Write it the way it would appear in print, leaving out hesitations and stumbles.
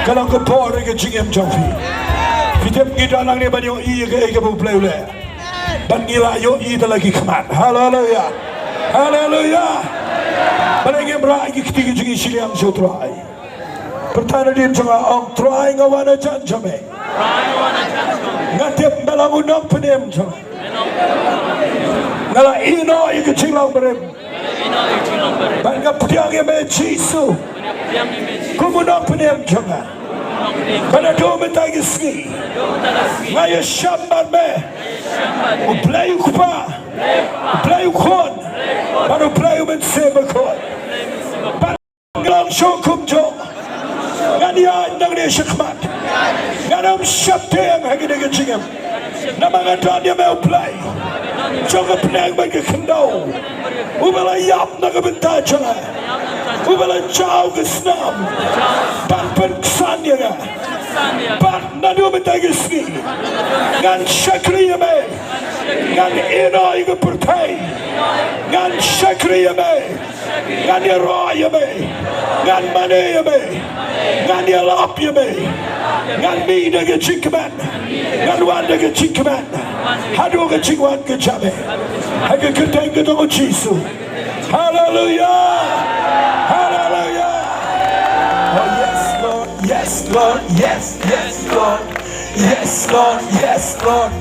Kalau ke por ke jingem jofi. Kita kita lang ni banyo I ke bu play le. Ban ngira yo I ta lagi keman. Haleluya. Haleluya. Balenge bra ki kiti jingi siliam so try. Pertanda dia cuma ong try ngawana janjame. Try ngawana janjame. Ngatip melang unang penem jong. Ngala ino ika cilang berem. Bangga pediang yang mencisu. Kumunang penem jong. Pada do mentagi ski. Ngaya syambar me. Uplayu kupa. Uplayu kon. Baru uplayu menseba kon. Banglang syukum jong. Ngania nang dia syakmat. Nganam syabte yang hagi dengan jingam. Nama ngatan dia mau play. Jangan penang bagi kendau. Ubala yap nak bentar jalan. Ubala jauh ke senam. Ban penkesan dia. Ban nadu mentagi sini. Ngan syakri ya me. Ngan ina yang bertai. Ngan syakri ya me. Ngan ya roh ya me. Ngan mana ya me. Ngan ya lap ya me. Ngan mi dengan jingkaman. Ngan wan dengan jingkaman. Hadu ke jingwan ke jabe. Hagi keteng ke toko Jisu. Hallelujah. Hallelujah. Oh yes Lord. Yes Lord. Yes. Yes Lord. Yes Lord. Yes Lord.